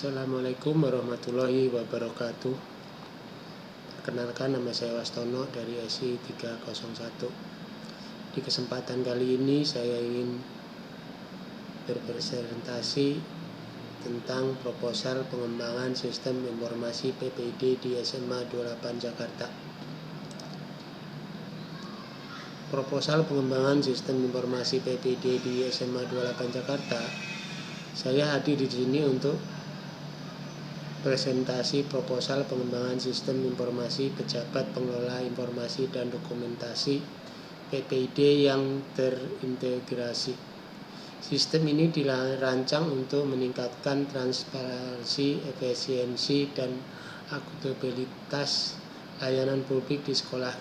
Assalamualaikum warahmatullahi wabarakatuh. Perkenalkan, nama saya Wastono dari SI 301. Di kesempatan kali ini saya ingin berpresentasi tentang proposal pengembangan sistem informasi PPID di SMA 28 Jakarta. Proposal pengembangan sistem informasi PPID di SMA 28 Jakarta. Saya hadir di sini untuk presentasi proposal pengembangan sistem informasi pejabat pengelola informasi dan dokumentasi PPID yang terintegrasi. Sistem ini dirancang untuk meningkatkan transparansi, efisiensi, dan akuntabilitas layanan publik di sekolah.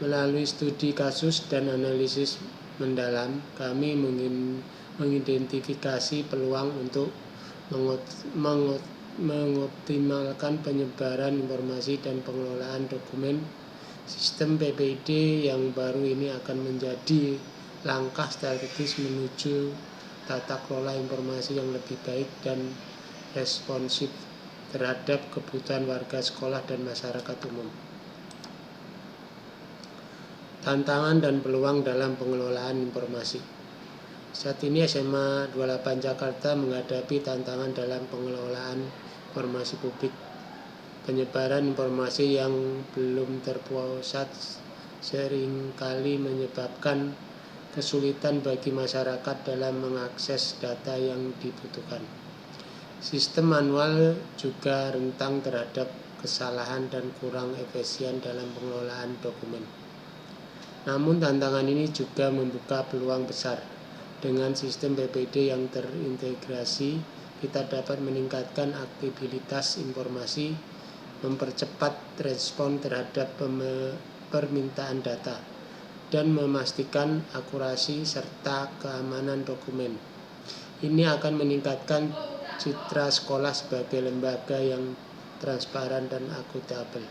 Melalui studi kasus dan analisis mendalam, kami mengidentifikasi peluang untuk mengoptimalkan penyebaran informasi dan pengelolaan dokumen. Sistem PPID yang baru ini akan menjadi langkah strategis menuju tata kelola informasi yang lebih baik dan responsif terhadap kebutuhan warga sekolah dan masyarakat umum. Tantangan dan peluang dalam pengelolaan informasi. Saat ini SMA 28 Jakarta menghadapi tantangan dalam pengelolaan informasi publik. Penyebaran informasi yang belum terpusat seringkali menyebabkan kesulitan bagi masyarakat dalam mengakses data yang dibutuhkan. Sistem manual juga rentan terhadap kesalahan dan kurang efisien dalam pengelolaan dokumen. Namun tantangan ini juga membuka peluang besar. Dengan sistem PPID yang terintegrasi, kita dapat meningkatkan aktivitas informasi, mempercepat respon terhadap permintaan data, dan memastikan akurasi serta keamanan dokumen. Ini akan meningkatkan citra sekolah sebagai lembaga yang transparan dan akuntabel.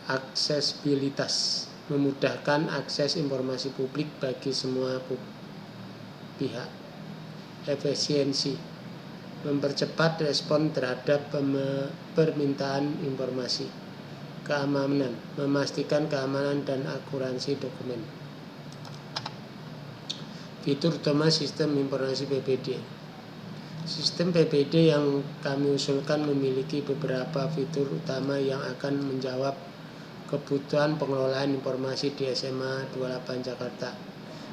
Aksesibilitas, memudahkan akses informasi publik bagi semua pihak. Efisiensi, mempercepat respon terhadap permintaan informasi. Keamanan, memastikan keamanan dan akurasi dokumen. Fitur utama sistem informasi PPID. Sistem PPID yang kami usulkan memiliki beberapa fitur utama yang akan menjawab kebutuhan pengelolaan informasi di SMA 28 Jakarta.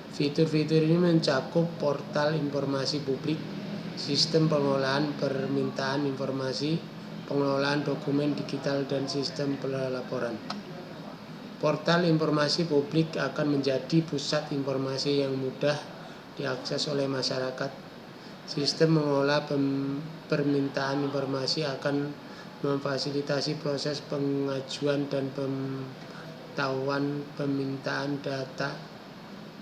Fitur-fitur ini mencakup portal informasi publik, sistem pengelolaan permintaan informasi, pengelolaan dokumen digital, dan sistem pelaporan. Portal informasi publik akan menjadi pusat informasi yang mudah diakses oleh masyarakat. Sistem mengelola permintaan informasi akan memfasilitasi proses pengajuan dan pemantauan permintaan data.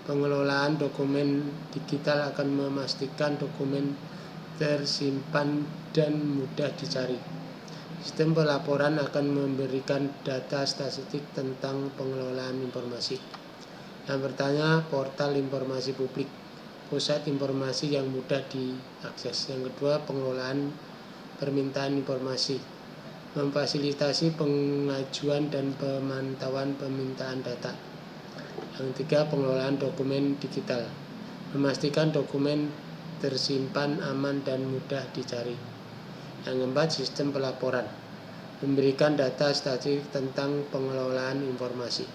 Pengelolaan dokumen digital akan memastikan dokumen tersimpan dan mudah dicari. Sistem pelaporan akan memberikan data statistik tentang pengelolaan informasi. Yang pertama, portal informasi publik, pusat informasi yang mudah diakses. Yang kedua, pengelolaan permintaan informasi, memfasilitasi pengajuan dan pemantauan permintaan data. Yang ketiga, pengelolaan dokumen digital, memastikan dokumen tersimpan aman dan mudah dicari. Yang keempat, sistem pelaporan, memberikan data statistik tentang pengelolaan informasi.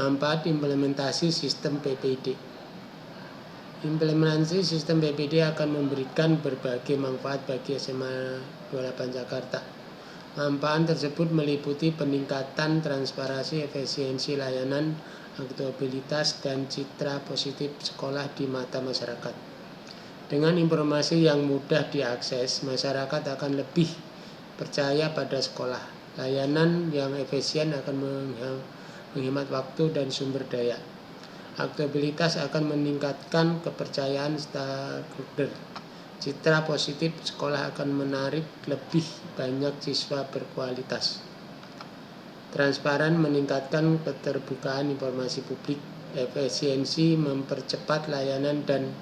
Manfaat implementasi sistem PPID. Implementasi sistem PPID akan memberikan berbagai manfaat bagi SMA 28 Jakarta. Manfaat tersebut meliputi peningkatan transparansi, efisiensi layanan, akuntabilitas, dan citra positif sekolah di mata masyarakat. Dengan informasi yang mudah diakses, masyarakat akan lebih percaya pada sekolah. Layanan yang efisien akan menghemat waktu dan sumber daya. Akuntabilitas akan meningkatkan kepercayaan stakeholder. Citra positif sekolah akan menarik lebih banyak siswa berkualitas. Transparan meningkatkan keterbukaan informasi publik. Efisiensi mempercepat layanan dan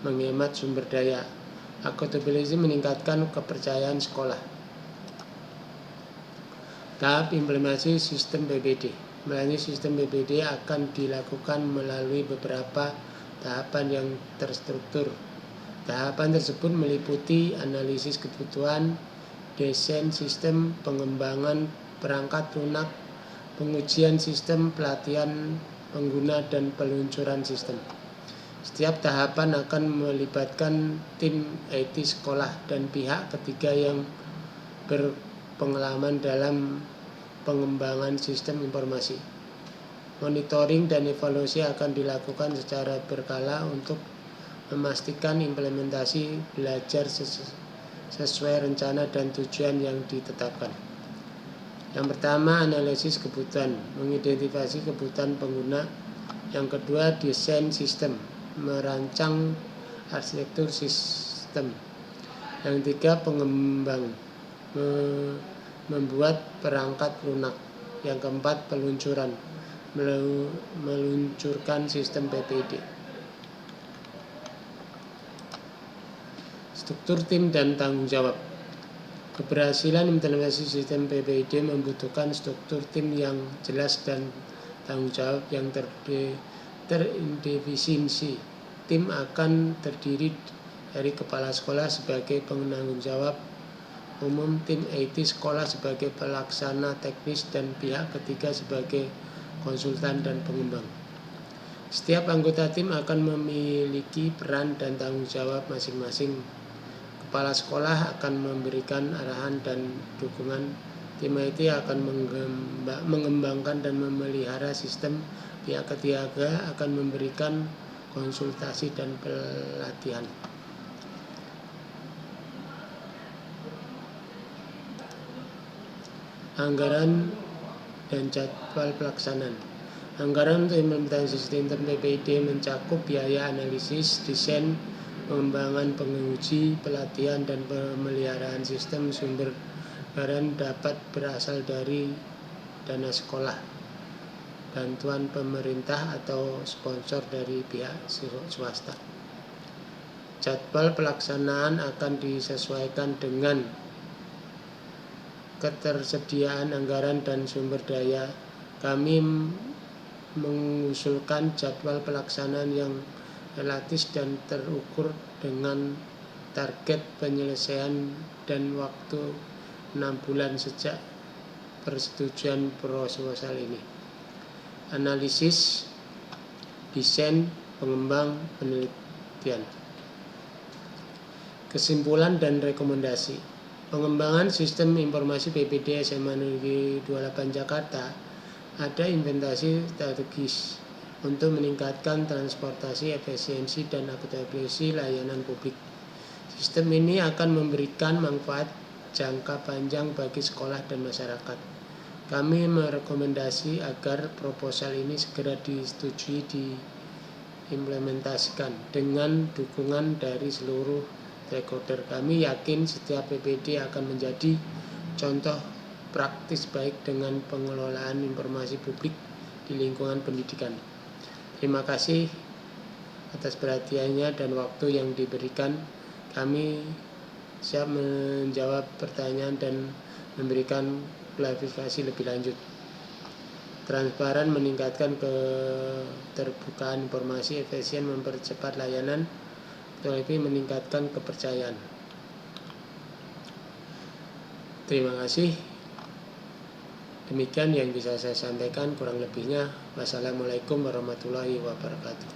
menghemat sumber daya. Accountability meningkatkan kepercayaan sekolah. Tahap implementasi sistem PPD. Melalui sistem PPD akan dilakukan melalui beberapa tahapan yang terstruktur. Tahapan tersebut meliputi analisis kebutuhan, desain sistem, pengembangan perangkat lunak, pengujian sistem, pelatihan pengguna, dan peluncuran sistem. Setiap tahapan akan melibatkan tim IT sekolah dan pihak ketiga yang berpengalaman dalam pengembangan sistem informasi. Monitoring dan evaluasi akan dilakukan secara berkala untuk memastikan implementasi belajar sesuai rencana dan tujuan yang ditetapkan. Yang pertama, analisis kebutuhan, mengidentifikasi kebutuhan pengguna. Yang kedua, desain sistem, merancang arsitektur sistem. Yang ketiga, pengembang, membuat perangkat lunak. Yang keempat, peluncuran, meluncurkan sistem PPD. Struktur tim dan tanggung jawab. Keberhasilan implementasi sistem PPD membutuhkan struktur tim yang jelas dan tanggung jawab yang terdefinisi. Tim akan terdiri dari kepala sekolah sebagai penanggung jawab umum, tim IT sekolah sebagai pelaksana teknis, dan pihak ketiga sebagai konsultan dan pengembang. Setiap anggota tim akan memiliki peran dan tanggung jawab masing-masing. Kepala sekolah akan memberikan arahan dan dukungan. Tim IT akan mengembangkan dan memelihara sistem. Pihak ketiga akan memberikan konsultasi dan pelatihan. Anggaran dan jadwal pelaksanaan. Anggaran untuk implementasi sistem PPD mencakup biaya analisis, desain, pengembangan, penguji, pelatihan, dan pemeliharaan sistem. Sumber anggaran dapat berasal dari dana sekolah, bantuan pemerintah, atau sponsor dari pihak swasta. Jadwal pelaksanaan akan disesuaikan dengan ketersediaan anggaran dan sumber daya. Kami mengusulkan jadwal pelaksanaan yang relatif dan terukur dengan target penyelesaian dan waktu 6 bulan sejak persetujuan proposal ini. Analisis, desain, pengembang, penelitian. Kesimpulan dan rekomendasi. Pengembangan sistem informasi PPD SMA Negeri 28 Jakarta ada investasi strategis untuk meningkatkan transportasi, efisiensi, dan akuntabilitas layanan publik. Sistem ini akan memberikan manfaat jangka panjang bagi sekolah dan masyarakat. Kami merekomendasi agar proposal ini segera disetujui diimplementasikan dengan dukungan dari seluruh stakeholder. Kami yakin setiap PPD akan menjadi contoh praktis baik dengan pengelolaan informasi publik di lingkungan pendidikan. Terima kasih atas perhatiannya dan waktu yang diberikan. Kami siap menjawab pertanyaan dan memberikan klarifikasi lebih lanjut. Transparan meningkatkan keterbukaan informasi, efisien mempercepat layanan, lebih meningkatkan kepercayaan. Terima kasih. Demikian yang bisa saya sampaikan, kurang lebihnya wassalamualaikum warahmatullahi wabarakatuh.